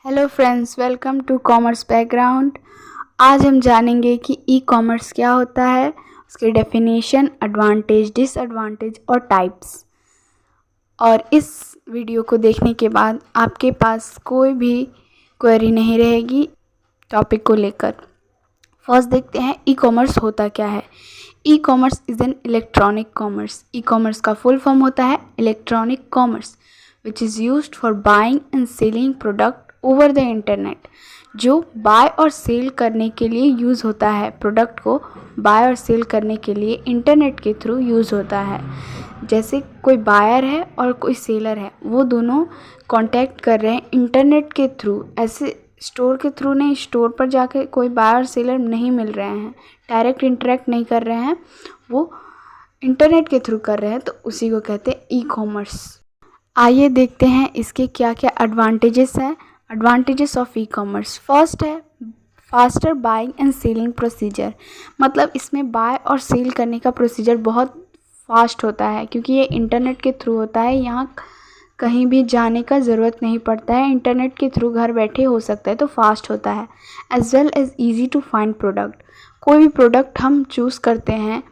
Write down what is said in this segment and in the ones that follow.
Hello friends, welcome to commerce background. आज हम जानेंगे कि ई कॉमर्स क्या होता है, उसकी डेफिनेशन, एडवांटेज, डिसएडवांटेज और टाइप्स। और इस वीडियो को देखने के बाद आपके पास कोई भी क्वेरी नहीं रहेगी टॉपिक को लेकर। फर्स्ट देखते हैं ई कॉमर्स होता क्या है। E commerce is an electronic commerce. E commerce का फुल फॉर्म होता है electronic commerce which is used for buying and selling product over the internet. जो बाय और सेल करने के लिए यूज़ होता है, प्रोडक्ट को बाय और सेल करने के लिए इंटरनेट के थ्रू यूज़ होता है। जैसे कोई बायर है और कोई सेलर है, वो दोनों कांटेक्ट कर रहे हैं इंटरनेट के थ्रू। ऐसे स्टोर के थ्रू नहीं, स्टोर पर जाके कोई बायर सेलर नहीं मिल रहे हैं, डायरेक्ट इंटरेक्ट नहीं कर रहे हैं, वो इंटरनेट के थ्रू कर रहे हैं, तो उसी को कहते हैं ई कॉमर्स। आइए देखते हैं इसके क्या क्या एडवांटेजेस हैं। Advantages of e commerce, first है faster buying and selling procedure. मतलब इसमें बाय और सेल करने का प्रोसीजर बहुत फास्ट होता है, क्योंकि ये इंटरनेट के थ्रू होता है। यहाँ कहीं भी जाने का ज़रूरत नहीं पड़ता है, इंटरनेट के थ्रू घर बैठे हो सकता है, तो फास्ट होता है। As well as easy to find product. कोई भी प्रोडक्ट हम चूज़ करते हैं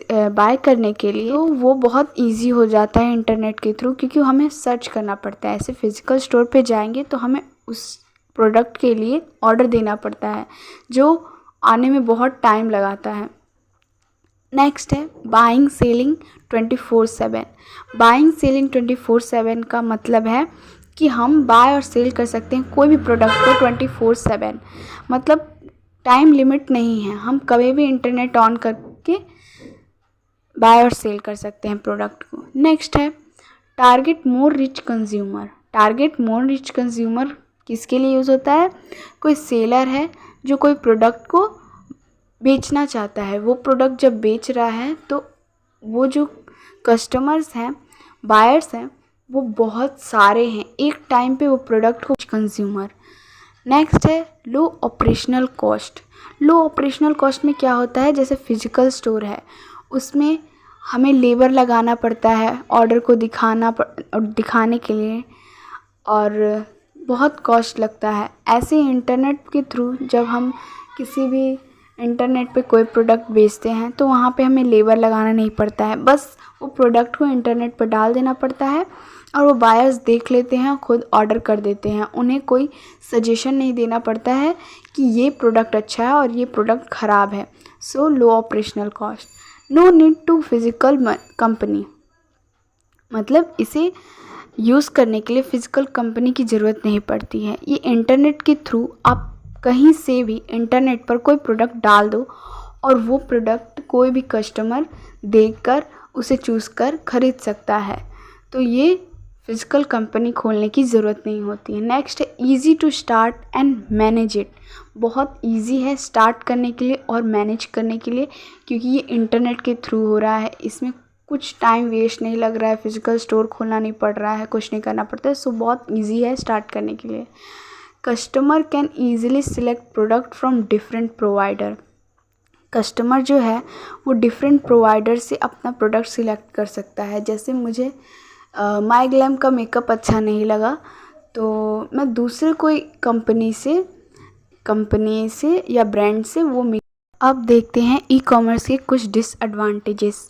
बाय करने के लिए, तो वो बहुत इजी हो जाता है इंटरनेट के थ्रू, क्योंकि हमें सर्च करना पड़ता है। ऐसे फिज़िकल स्टोर पे जाएंगे तो हमें उस प्रोडक्ट के लिए ऑर्डर देना पड़ता है, जो आने में बहुत टाइम लगाता है। नेक्स्ट है बाइंग सेलिंग 24/7। बाइंग सेलिंग 24/7 का मतलब है कि हम बाय और सेल कर सकते हैं कोई भी प्रोडक्ट को 24/7। मतलब टाइम लिमिट नहीं है, हम कभी भी इंटरनेट ऑन करके बाय और सेल कर सकते हैं प्रोडक्ट को। नेक्स्ट है target more rich consumer. Target more rich consumer किसके लिए यूज़ होता है? कोई सेलर है जो कोई प्रोडक्ट को बेचना चाहता है, वो प्रोडक्ट जब बेच रहा है तो वो जो कस्टमर्स हैं, बायर्स हैं, वो बहुत सारे हैं, एक टाइम पे वो प्रोडक्ट को कंज्यूमर। नेक्स्ट है लो ऑपरेशनल कॉस्ट। लो ऑपरेशनल कॉस्ट में क्या होता है, जैसे फिजिकल स्टोर है, उसमें हमें लेबर लगाना पड़ता है ऑर्डर को दिखाने के लिए, और बहुत कॉस्ट लगता है। ऐसे इंटरनेट के थ्रू जब हम किसी भी इंटरनेट पे कोई प्रोडक्ट बेचते हैं तो वहाँ पे हमें लेबर लगाना नहीं पड़ता है, बस वो प्रोडक्ट को इंटरनेट पर डाल देना पड़ता है और वो बायर्स देख लेते हैं और खुद ऑर्डर कर देते हैं। उन्हें कोई सजेशन नहीं देना पड़ता है कि ये प्रोडक्ट अच्छा है और ये प्रोडक्ट ख़राब है। So low operational cost. No need to physical company. मतलब इसे यूज़ करने के लिए फ़िज़िकल कंपनी की ज़रूरत नहीं पड़ती है। ये इंटरनेट के थ्रू आप कहीं से भी इंटरनेट पर कोई प्रोडक्ट डाल दो और वो प्रोडक्ट कोई भी कस्टमर देखकर उसे चूज़ कर ख़रीद सकता है। तो ये फ़िज़िकल कंपनी खोलने की ज़रूरत नहीं होती है। नेक्स्ट है easy to start and manage it. बहुत ईजी है स्टार्ट करने के लिए और मैनेज करने के लिए, क्योंकि ये इंटरनेट के थ्रू हो रहा है, इसमें कुछ टाइम वेस्ट नहीं लग रहा है, फिज़िकल स्टोर खोलना नहीं पड़ रहा है, कुछ नहीं करना पड़ता है। सो बहुत ईजी है स्टार्ट करने के लिए। Customer can easily select product from different provider. Customer जो है वो डिफरेंट प्रोवाइडर से अपना प्रोडक्ट सिलेक्ट कर सकता है। जैसे मुझे माई ग्लैम का मेकअप अच्छा नहीं लगा, तो मैं दूसरे कोई कंपनी से या ब्रांड से वो अब देखते हैं ई कॉमर्स के कुछ डिसएडवांटेजेस।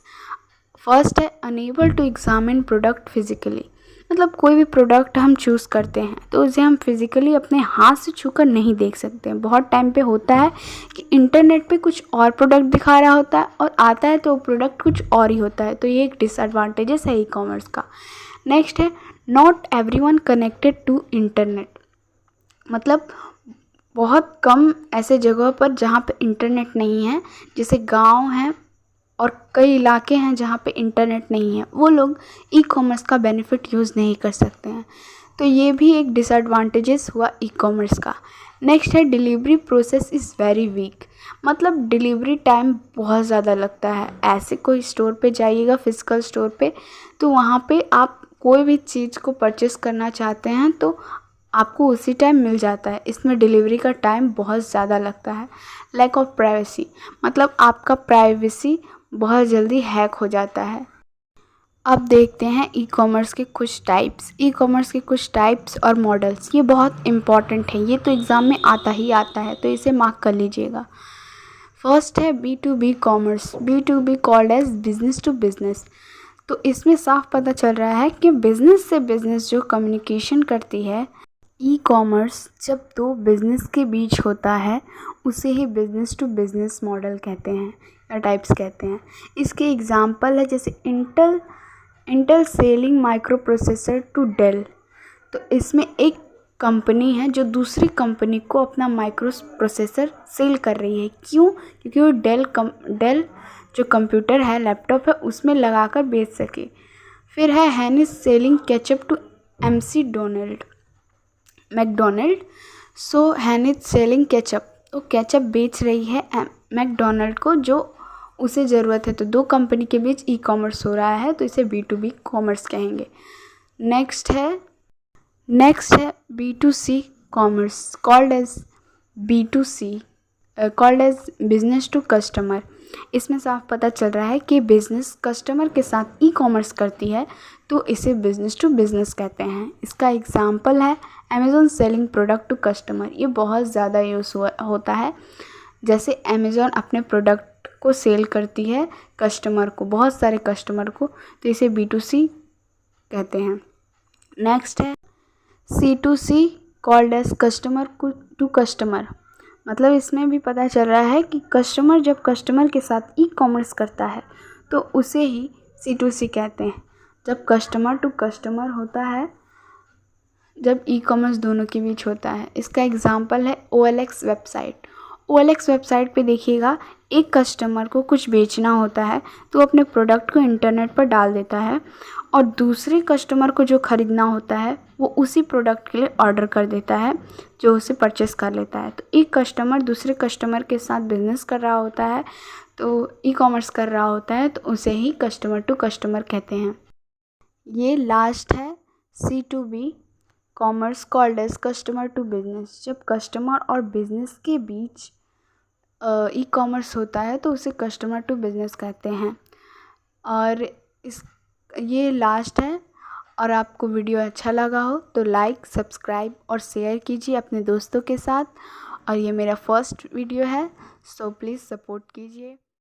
फर्स्ट है unable to examine product physically. मतलब कोई भी प्रोडक्ट हम चूज़ करते हैं तो उसे हम फिज़िकली अपने हाथ से छूकर नहीं देख सकते हैं। बहुत टाइम पे होता है कि इंटरनेट पे कुछ और प्रोडक्ट दिखा रहा होता है और आता है तो वो प्रोडक्ट कुछ और ही होता है, तो ये एक डिसएडवांटेजेस है ई कॉमर्स का। नेक्स्ट है not everyone connected to internet. मतलब बहुत कम ऐसे जगह पर जहाँ पे इंटरनेट नहीं है, जैसे गांव हैं और कई इलाके हैं जहाँ पे इंटरनेट नहीं है, वो लोग ई कॉमर्स का बेनिफिट यूज़ नहीं कर सकते हैं। तो ये भी एक डिसएडवांटेजेस हुआ ई कॉमर्स का। नेक्स्ट है delivery process is very weak. मतलब डिलीवरी टाइम बहुत ज़्यादा लगता है। ऐसे कोई स्टोर पे जाइएगा, फिज़िकल स्टोर पे, तो वहाँ पे आप कोई भी चीज़ को परचेस करना चाहते हैं तो आपको उसी टाइम मिल जाता है। इसमें डिलीवरी का टाइम बहुत ज़्यादा लगता है। Lack of privacy. मतलब आपका प्राइवेसी बहुत जल्दी हैक हो जाता है। अब देखते हैं ई कॉमर्स के कुछ टाइप्स और मॉडल्स। ये बहुत इम्पॉर्टेंट है, ये तो एग्ज़ाम में आता ही आता है, तो इसे मार्क कर लीजिएगा। फर्स्ट है B2B commerce, B2B called as business to business. तो इसमें साफ पता चल रहा है कि बिजनेस से बिजनेस जो कम्युनिकेशन करती है, ई कॉमर्स जब दो बिजनेस के बीच होता है उसे ही बिजनेस टू बिजनेस मॉडल कहते हैं या टाइप्स कहते हैं। इसके एग्जांपल है जैसे Intel selling microprocessor to Dell. तो इसमें एक कंपनी है जो दूसरी कंपनी को अपना माइक्रो प्रोसेसर सेल कर रही है। क्यों? क्योंकि वो डेल जो कंप्यूटर है, लैपटॉप है, उसमें लगाकर बेच सके। फिर है Heinz selling ketchup to MC McDonald. So Heinz selling ketchup, तो केचप बेच रही है मैकडोनल्ड को, जो उसे ज़रूरत है। तो दो कंपनी के बीच ई कॉमर्स हो रहा है, तो इसे B2B कॉमर्स कहेंगे। नेक्स्ट है B2C commerce called as business to customer. इसमें साफ पता चल रहा है कि बिजनेस कस्टमर के साथ ई कॉमर्स करती है, तो इसे बिजनेस टू बिजनेस कहते हैं। इसका एग्जांपल है Amazon selling product to customer. ये बहुत ज़्यादा यूज़ होता है। जैसे अमेज़ॉन अपने प्रोडक्ट को सेल करती है कस्टमर को, बहुत सारे कस्टमर को, तो इसे B2C कहते हैं। नेक्स्ट है C2C called as customer to customer. मतलब इसमें भी पता चल रहा है कि कस्टमर जब कस्टमर के साथ ई कॉमर्स करता है तो उसे ही C2C कहते हैं। जब कस्टमर टू कस्टमर होता है, जब ई कॉमर्स दोनों के बीच होता है। इसका एग्जांपल है OLX वेबसाइट। OLX वेबसाइट पे देखिएगा, एक कस्टमर को कुछ बेचना होता है तो अपने प्रोडक्ट को इंटरनेट पर डाल देता है, और दूसरे कस्टमर को जो ख़रीदना होता है वो उसी प्रोडक्ट के लिए ऑर्डर कर देता है, जो उसे परचेस कर लेता है। तो एक कस्टमर दूसरे कस्टमर के साथ बिजनेस कर रहा होता है, तो ई कॉमर्स कर रहा होता है, तो उसे ही कस्टमर टू कस्टमर कहते हैं। ये लास्ट है C2B commerce called as customer to business. जब कस्टमर और बिजनेस के बीच ई कॉमर्स होता है तो उसे कस्टमर टू बिजनेस कहते हैं। और ये लास्ट है। और आपको वीडियो अच्छा लगा हो तो लाइक, सब्सक्राइब और शेयर कीजिए अपने दोस्तों के साथ। और ये मेरा फर्स्ट वीडियो है, सो प्लीज़ सपोर्ट कीजिए।